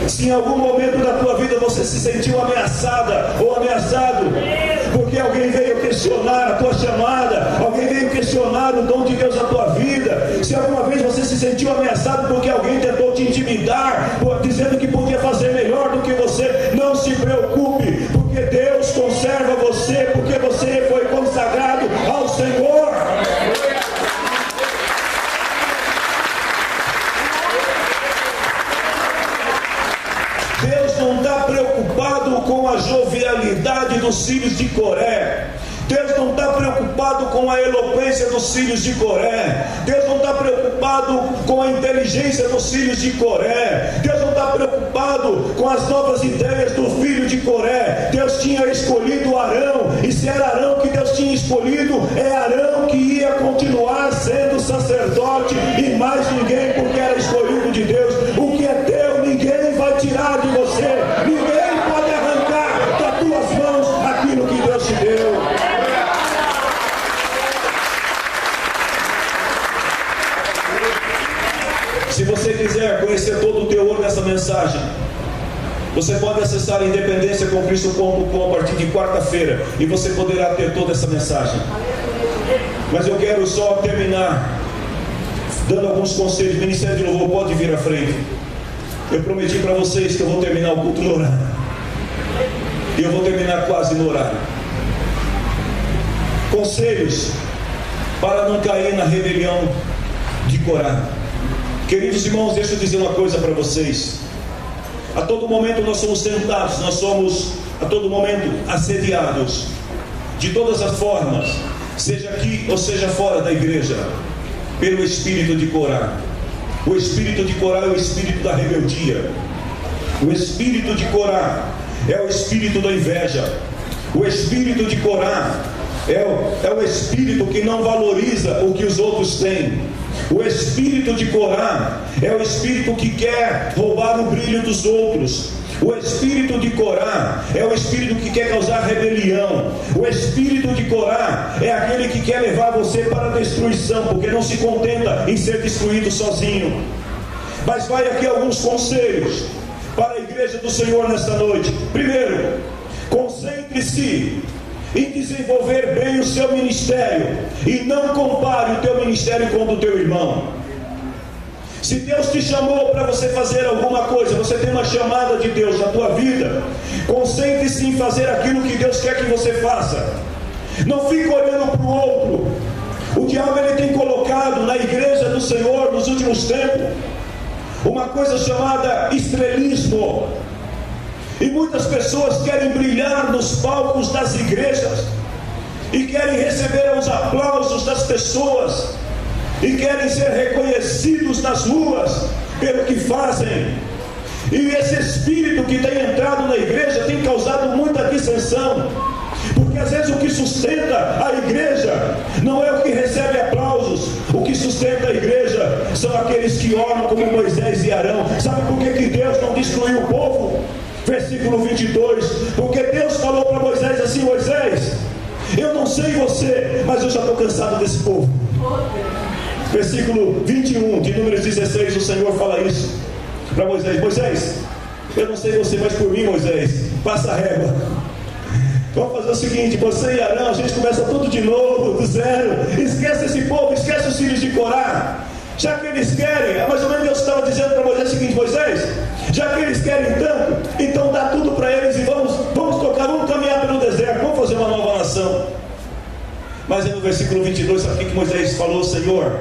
Se em algum momento da tua vida você se sentiu ameaçada ou ameaçado, porque alguém veio questionar a tua chamada, alguém veio questionar o dom de Deus na tua vida, se alguma vez você se sentiu ameaçado porque alguém tentou te intimidar, dizendo que podia fazer melhor do que você, não se preocupe, porque Deus conserva você, porque você foi consagrado ao Senhor. Deus não está preocupado com a jovialidade dos filhos de Coré. Deus não está preocupado com a eloquência dos filhos de Coré. Deus não está preocupado com a inteligência dos filhos de Coré. Deus não está preocupado com as novas ideias do filho de Coré. Deus tinha escolhido Arão, e se era Arão que Deus tinha escolhido, é Arão que ia continuar sendo sacerdote e mais ninguém, porque era escolhido de Deus. O que é teu, ninguém vai tirar de você. Ninguém pode arrancar das tuas mãos aquilo que Deus te deu. Se você quiser conhecer todo o teor dessa mensagem, você pode acessar independenciacomcristo.com a partir de quarta-feira, e você poderá ter toda essa mensagem. Mas eu quero só terminar dando alguns conselhos. Ministério de Louvor, pode vir à frente. Eu prometi para vocês que eu vou terminar o culto no horário, e eu vou terminar quase no horário. Conselhos para não cair na rebelião de Corá. Queridos irmãos, deixa eu dizer uma coisa para vocês. A todo momento nós somos tentados, nós somos a todo momento assediados, de todas as formas, seja aqui ou seja fora da igreja, pelo espírito de Corá. O espírito de Corá é o espírito da rebeldia. O espírito de Corá é o espírito da inveja. O espírito de Corá é o espírito que não valoriza o que os outros têm. O espírito de Corá é o espírito que quer roubar o brilho dos outros. O espírito de Corá é o espírito que quer causar rebelião. O espírito de Corá é aquele que quer levar você para a destruição, porque não se contenta em ser destruído sozinho. Mas vai aqui alguns conselhos para a igreja do Senhor nesta noite. Primeiro, concentre-se em desenvolver bem o seu ministério, e não compare o teu ministério com o do teu irmão. Se Deus te chamou para você fazer alguma coisa, você tem uma chamada de Deus na tua vida, concentre-se em fazer aquilo que Deus quer que você faça. Não fique olhando para o outro. O diabo ele tem colocado entrado na igreja do Senhor nos últimos tempos uma coisa chamada estrelismo. E muitas pessoas querem brilhar nos palcos das igrejas, e querem receber os aplausos das pessoas, e querem ser reconhecidos nas ruas pelo que fazem. E esse espírito que tem entrado na igreja tem causado muita dissensão, porque às vezes o que sustenta a igreja não é o que recebe aplausos. O que sustenta a igreja são aqueles que oram como Moisés e Arão. Sabe por que Deus não destruiu o povo? Versículo 22, porque Deus falou para Moisés assim: Moisés, eu não sei você, mas eu já estou cansado desse povo. Versículo 21 de Números 16, o Senhor fala isso para Moisés: Moisés, eu não sei você, mas por mim, Moisés, passa a régua. Vamos fazer o seguinte: você e Arão, a gente começa tudo de novo, do zero. Esquece esse povo, esquece os filhos de Corá. Já que eles querem, mais ou menos Deus estava dizendo para Moisés o seguinte: Moisés, já que eles querem tanto, então dá tudo para eles e vamos tocar, vamos caminhar pelo deserto, vamos fazer uma nova nação. Mas aí no versículo 22, sabe o que Moisés falou? Senhor,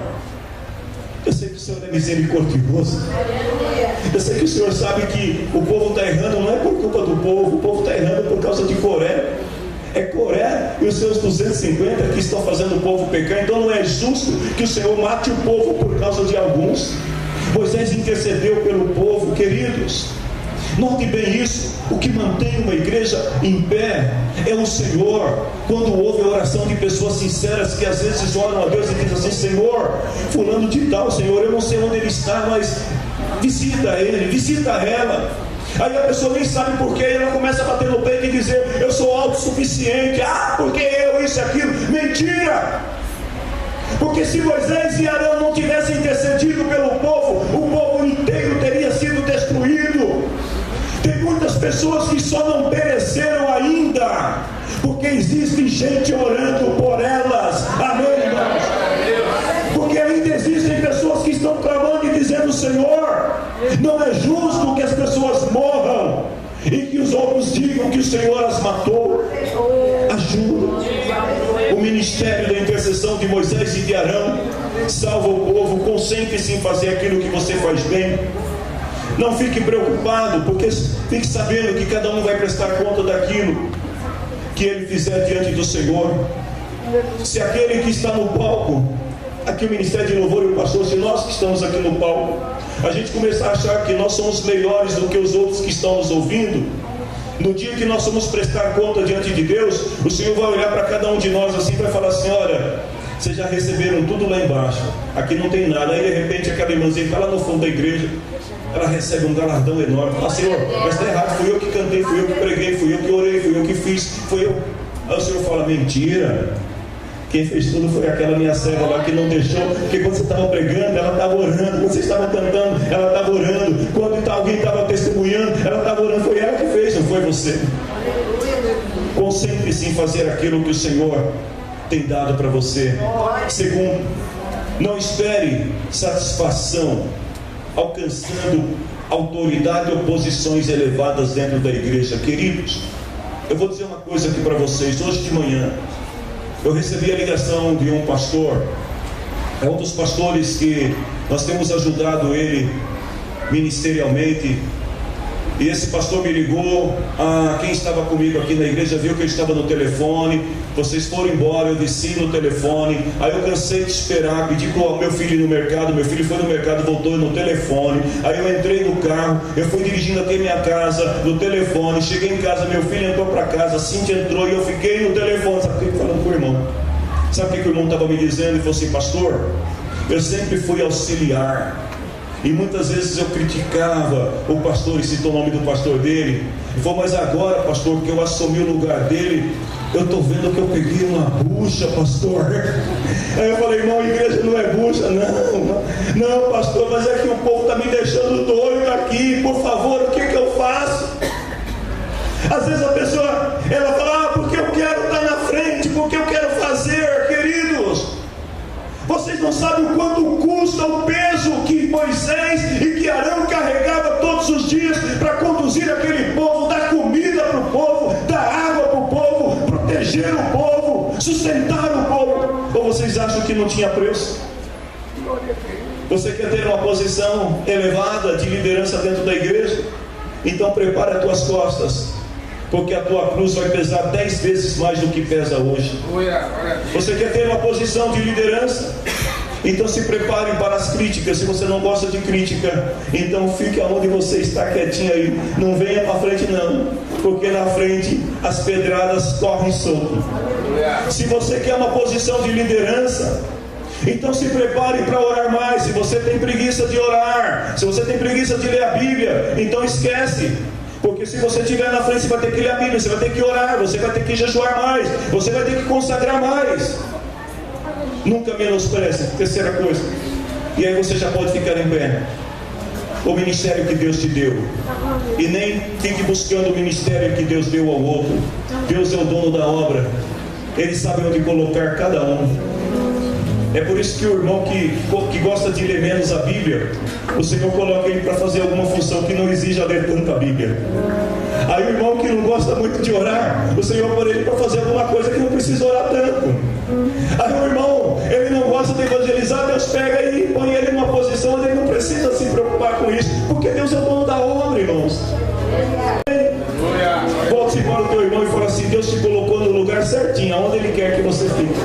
eu sei que o Senhor é misericordioso, eu sei que o Senhor sabe que o povo está errando, não é por culpa do povo, o povo está errando por causa de Coré. É Coré e os seus 250 que estão fazendo o povo pecar. Então não é justo que o Senhor mate o povo por causa de alguns. Moisés intercedeu pelo povo. Queridos, note bem isso: o que mantém uma igreja em pé é o Senhor. Quando houve a oração de pessoas sinceras que às vezes oram a Deus e dizem assim: Senhor, fulano de tal, Senhor, eu não sei onde ele está, mas visita ele, visita ela. Aí a pessoa nem sabe porquê, e ela começa a bater no peito e dizer: eu sou autossuficiente, porque eu, isso, aquilo. Mentira! Porque se Moisés e Arão não tivessem intercedido pelo povo, o povo inteiro teria sido destruído. Tem muitas pessoas que só não pereceram ainda, porque existe gente orando por elas. Amém, irmãos? Porque ainda existem pessoas que estão clamando e dizendo: Senhor, não é justo que as pessoas morram e que os outros digam que o Senhor as matou. Ajuda. O ministério da intercessão de Moisés e de Arão salva o povo. Concentre-se em fazer aquilo que você faz bem. Não fique preocupado, porque fique sabendo que cada um vai prestar conta daquilo que ele fizer diante do Senhor. Se aquele que está no palco, aqui o Ministério de Louvor e o pastor, se nós que estamos aqui no palco, a gente começar a achar que nós somos melhores do que os outros que estão nos ouvindo, no dia que nós vamos prestar conta diante de Deus, o Senhor vai olhar para cada um de nós assim e vai falar assim: olha, vocês já receberam tudo lá embaixo, aqui não tem nada. Aí de repente aquela irmãzinha está lá no fundo da igreja, ela recebe um galardão enorme. Fala: Senhor, mas está errado, fui eu que cantei, fui eu que preguei, fui eu que orei, fui eu que fiz, fui eu. Aí o Senhor fala: mentira, quem fez tudo foi aquela minha serva lá que não deixou. Porque quando você estava pregando, ela estava orando. Quando você estava cantando, ela estava orando. Quando alguém estava testemunhando, ela estava orando. Foi ela que fez, não foi você. Concentre-se em fazer aquilo que o Senhor tem dado para você. Segundo, não espere satisfação alcançando autoridade ou posições elevadas dentro da igreja. Queridos, eu vou dizer uma coisa aqui para vocês. Hoje de manhã eu recebi a ligação de um pastor, é um dos pastores que nós temos ajudado ele ministerialmente. E esse pastor me ligou. Quem estava comigo aqui na igreja viu que eu estava no telefone. Vocês foram embora, eu desci no telefone. Aí eu cansei de esperar, pedi para o meu filho ir no mercado. Meu filho foi no mercado, voltou no telefone. Aí eu entrei no carro, eu fui dirigindo até minha casa no telefone. Cheguei em casa, meu filho entrou para casa, a Cíntia entrou e eu fiquei no telefone. Sabe o que eu falei com o irmão? Sabe o que o irmão estava me dizendo? Ele falou assim: pastor, eu sempre fui auxiliar. E muitas vezes eu criticava o pastor, e citou o nome do pastor dele. Ele falou: mas agora, pastor, que eu assumi o lugar dele, eu estou vendo que eu peguei uma bucha, pastor. Aí eu falei: irmão, a igreja não é bucha. Não, pastor, mas é que o povo está me deixando doido aqui. Por favor, o que eu faço? Às vezes a pessoa, ela fala: porque eu quero estar na frente, porque eu quero fazer. Queridos, vocês não sabem o quanto custa o peso que Moisés e que Arão carregava todos os dias para conduzir aquele povo, dar comida para o povo, dar água para o povo, proteger o povo, sustentar o povo. Ou vocês acham que não tinha preço? Você quer ter uma posição elevada de liderança dentro da igreja? Então prepare as tuas costas, porque a tua cruz vai pesar 10 vezes mais do que pesa hoje. Você quer ter uma posição de liderança? Então se prepare para as críticas. Se você não gosta de crítica, então fique onde você está quietinho aí. Não venha para frente não, porque na frente as pedradas correm solto. Se você quer uma posição de liderança, então se prepare para orar mais. Se você tem preguiça de orar, se você tem preguiça de ler a Bíblia, então esquece. Porque se você estiver na frente, você vai ter que ler a Bíblia, você vai ter que orar, você vai ter que jejuar mais, você vai ter que consagrar mais. Nunca menospreze. Terceira coisa, e aí você já pode ficar em pé. O ministério que Deus te deu. E nem fique buscando o ministério que Deus deu ao outro. Deus é o dono da obra. Ele sabe onde colocar cada um. É por isso que o irmão que gosta de ler menos a Bíblia, o Senhor coloca ele para fazer alguma função que não exija ler tanto a Bíblia. Aí o irmão que não gosta muito de orar, o Senhor põe ele para fazer alguma coisa que não precisa orar tanto. Aí o irmão, ele não gosta de evangelizar, Deus pega e põe ele numa posição onde ele não precisa se preocupar com isso, porque Deus é o dono da obra, irmãos. Volte-se para o teu irmão e fala assim: Deus te colocou no lugar certinho, aonde Ele quer que você fique.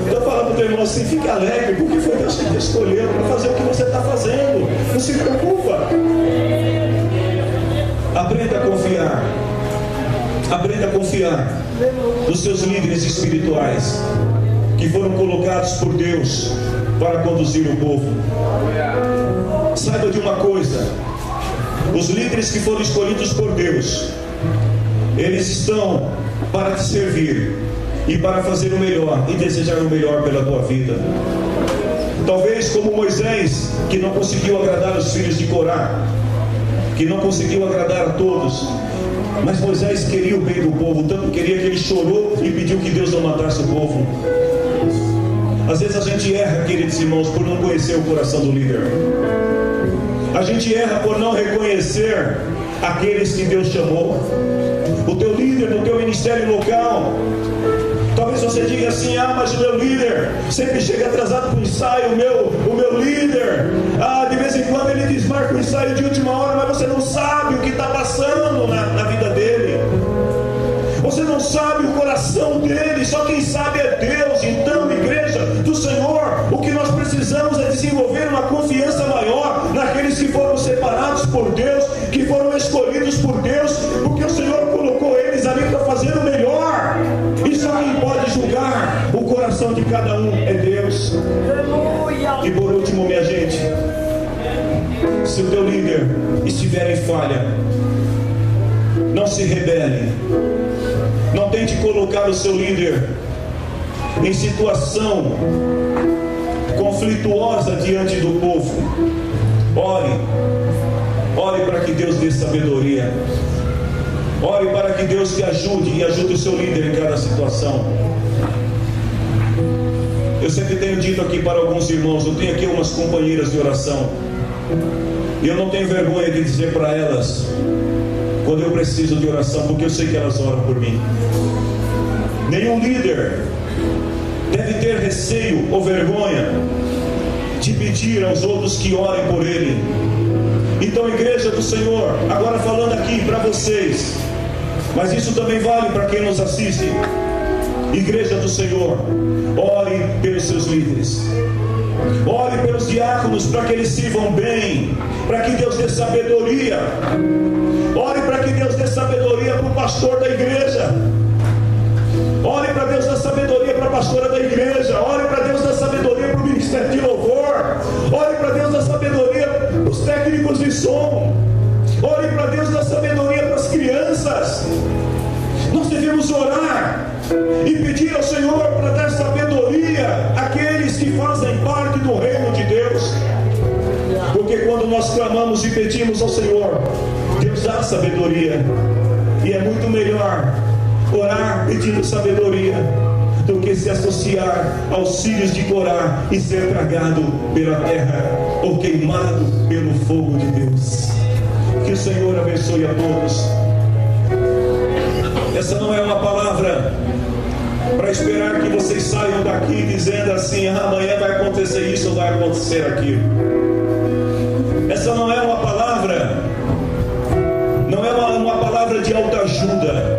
Então fala para o teu irmão assim: fique alegre, porque foi Deus que te escolheu para fazer o que você está fazendo. Não se preocupa. Aprenda a confiar. Aprenda a confiar nos seus líderes espirituais, que foram colocados por Deus para conduzir o povo. Saiba de uma coisa: os líderes que foram escolhidos por Deus, eles estão para te servir e para fazer o melhor e desejar o melhor pela tua vida. Talvez como Moisés, que não conseguiu agradar os filhos de Corá, que não conseguiu agradar a todos, mas Moisés queria o bem do povo, tanto queria que ele chorou e pediu que Deus não matasse o povo. Às vezes a gente erra, queridos irmãos, por não conhecer o coração do líder. A gente erra por não reconhecer aqueles que Deus chamou. O teu líder no teu ministério local. Talvez você diga assim: mas o meu líder sempre chega atrasado para o ensaio. O meu líder, de vez em quando ele desmarca o ensaio de última hora, mas você não sabe o que está passando na vida dele. Você não sabe o coração dele, só quem sabe é Deus. Então, igreja do Senhor, o que nós precisamos é desenvolver uma confiança maior naqueles que foram separados por Deus, que foram escolhidos por Deus, porque o Senhor colocou eles ali para fazer o melhor. E só quem pode julgar o coração de cada um é Deus. E por último, minha gente, se o teu líder estiver em falha, não se rebele. Não tente colocar o seu líder em situação conflituosa diante do povo. Ore para que Deus dê sabedoria. Ore para que Deus te ajude e ajude o seu líder em cada situação. Eu sempre tenho dito aqui para alguns irmãos, eu tenho aqui umas companheiras de oração, e eu não tenho vergonha de dizer para elas quando eu preciso de oração, porque eu sei que elas oram por mim. Nenhum líder deve ter receio ou vergonha de pedir aos outros que orem por ele. Então, igreja do Senhor, agora falando aqui para vocês, mas isso também vale para quem nos assiste. Igreja do Senhor, ore pelos seus líderes, ore pelos diáconos para que eles sirvam bem, para que Deus dê sabedoria. Ore para que Deus dê sabedoria para o pastor da igreja. Ore para Deus dar sabedoria para a pastora da igreja. Ore para Deus dar sabedoria para o ministério de louvor. Ore para Deus dar sabedoria para os técnicos de som. Ore para Deus dar sabedoria para as crianças. Nós devemos orar e pedir ao Senhor para dar sabedoria àqueles que fazem parte do reino de Deus. Porque quando nós clamamos e pedimos ao Senhor, Deus dá sabedoria. E é muito melhor orar pedindo sabedoria do que se associar aos filhos de Corá e ser tragado pela terra ou queimado pelo fogo de Deus. Que o Senhor abençoe a todos. Essa não é uma palavra para para esperar que vocês saiam daqui dizendo assim: amanhã vai acontecer isso ou vai acontecer aquilo. Essa não é uma palavra, não é uma palavra de autoajuda.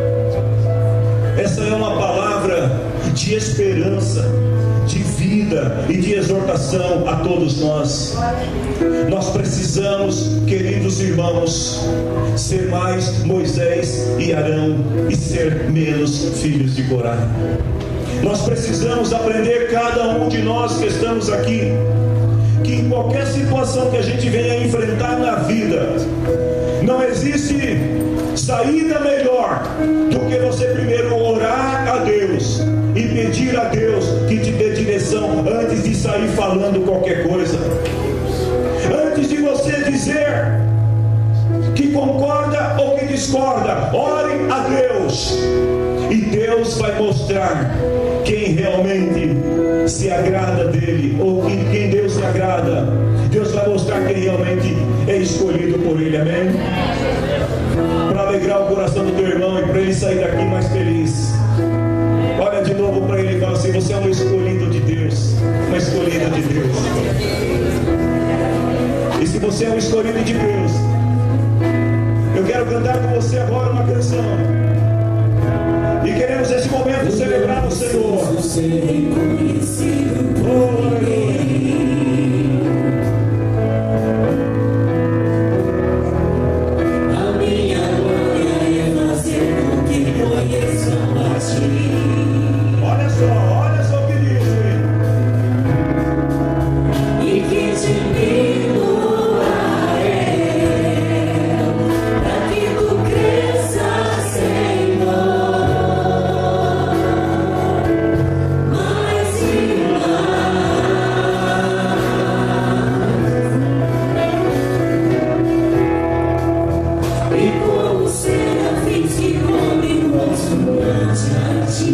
Essa é uma palavra de esperança, de vida e de exortação a todos nós. Nós precisamos, queridos irmãos, ser mais Moisés e Arão e ser menos filhos de Corá. Nós precisamos aprender, cada um de nós que estamos aqui, que em qualquer situação que a gente venha enfrentar na vida, não existe saída melhor do que você primeiro orar a Deus e pedir a Deus que te dê direção antes de sair falando qualquer coisa. Antes de você dizer que concorda ou que discorda, ore a Deus, e Deus vai mostrar quem realmente se agrada dele, ou quem Deus se agrada. Deus vai mostrar quem realmente é escolhido por ele, amém? Para alegrar o coração do teu irmão e para ele sair daqui mais feliz, olha de novo para ele e fala assim: você é um escolhido de Deus, uma escolhida de Deus. E se você é um escolhido de Deus, eu quero cantar com você agora uma canção, e queremos nesse momento celebrar o Senhor. Oh, aleluia. Olha só o que diz, e que te diminua para que tu cresças, Senhor, mais e mais, e como serafins que comem o rosto ante a ti.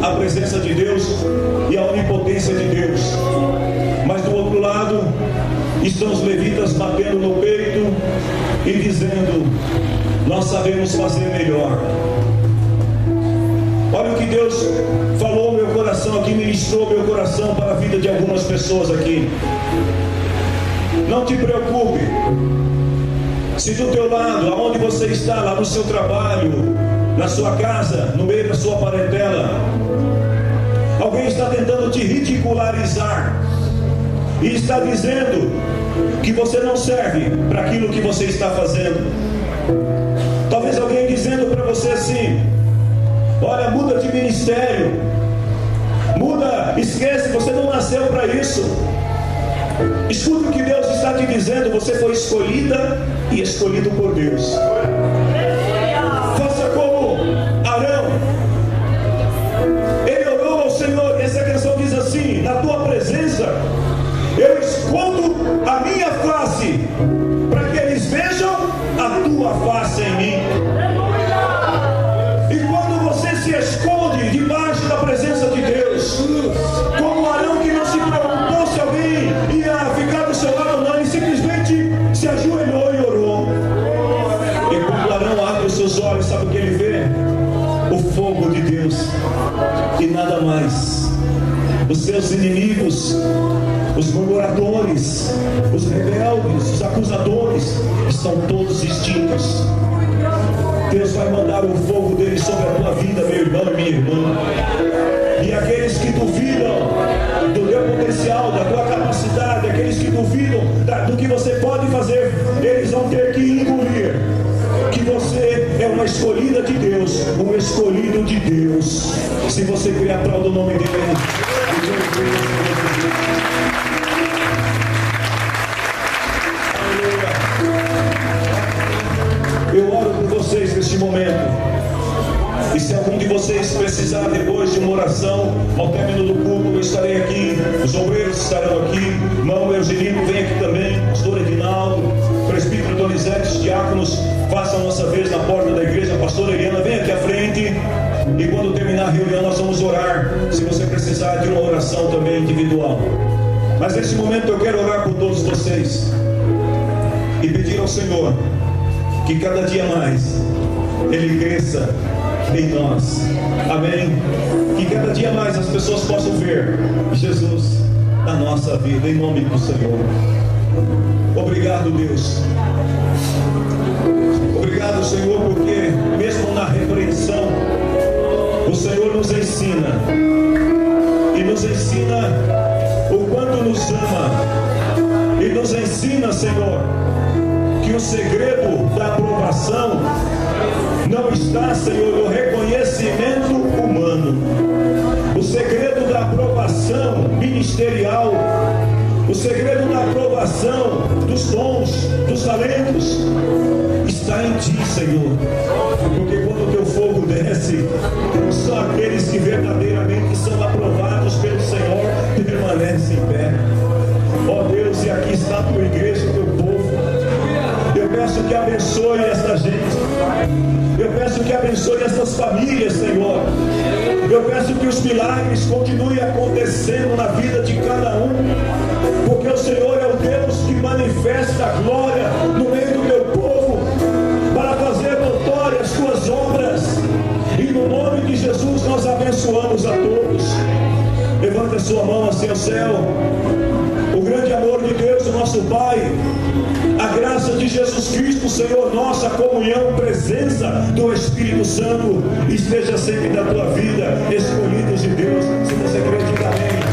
A presença de Deus e a onipotência de Deus, mas do outro lado estão os levitas batendo no peito e dizendo: nós sabemos fazer melhor. Olha o que Deus falou ao meu coração aqui, ministrou meu coração para a vida de algumas pessoas aqui. Não te preocupe se do teu lado, aonde você está, lá no seu trabalho, na sua casa, no meio da sua parentela, e está dizendo que você não serve para aquilo que você está fazendo. Talvez alguém dizendo para você assim: olha, muda de ministério, muda, esquece, você não nasceu para isso. Escuta o que Deus está te dizendo: você foi escolhida e escolhido por Deus. Faça como Arão. Ele orou ao Senhor, e essa canção diz assim: na tua presença eu escondo a minha face, para que eles vejam a tua face em mim. E quando você se esconde debaixo da presença de Deus, como Arão, que não se preocupou se alguém ia ficar do seu lado ou não, ele simplesmente se ajoelhou e orou. E quando Arão abre os seus olhos, sabe o que ele vê? O fogo de Deus e nada mais. Os seus inimigos, os murmuradores, os rebeldes, os acusadores, estão todos extintos. Deus vai mandar o fogo dele sobre a tua vida, meu irmão e minha irmã. E aqueles que duvidam do teu potencial, da tua capacidade, aqueles que duvidam do que você pode fazer, eles vão ter que engolir que você é uma escolhida de Deus, um escolhido de Deus. Se você crê, aplauda o nome dele. Eu oro por vocês neste momento. E se algum de vocês precisar depois de uma oração, ao término do culto, eu estarei aqui, os obreiros estarão aqui, irmão Eugenico vem aqui também, pastor Edinaldo, presbítero Donizete, os diáconos, façam a nossa vez na porta da igreja, a pastora Eliana vem aqui à frente, e quando terminar a reunião nós vamos orar, se você precisar de uma oração também individual. Mas nesse momento eu quero orar por todos vocês, e pedir ao Senhor, que cada dia mais, Ele cresça em nós, amém? Que cada dia mais as pessoas possam ver Jesus na nossa vida, em nome do Senhor. Obrigado, Deus. Obrigado, Senhor, porque mesmo na repreensão, o Senhor nos ensina, e nos ensina o quanto nos ama, e nos ensina, Senhor, que o segredo da aprovação não está, Senhor, no reconhecimento humano. O segredo da aprovação ministerial, o segredo da aprovação dos dons, dos talentos, está em Ti, Senhor. Porque quando o Teu fogo desce, só aqueles que verdadeiramente são aprovados pelo Senhor permanecem em pé. Ó Deus, e aqui está a Tua igreja, o Teu povo. Eu peço que abençoe esta gente. Eu peço que abençoe essas famílias, Senhor. Eu peço que os milagres continuem acontecendo na vida de cada um, porque o Senhor é o Deus que manifesta a glória no meio do Teu povo, para fazer notórias as Tuas obras. E no nome de Jesus nós abençoamos a todos. Levanta a sua mão assim ao céu. O grande amor de Deus, o nosso Pai, a graça de Jesus Cristo, Senhor, nossa comunhão, presença do Espírito Santo, esteja sempre na tua vida, escolhidos de Deus. Se você crê, diga amém.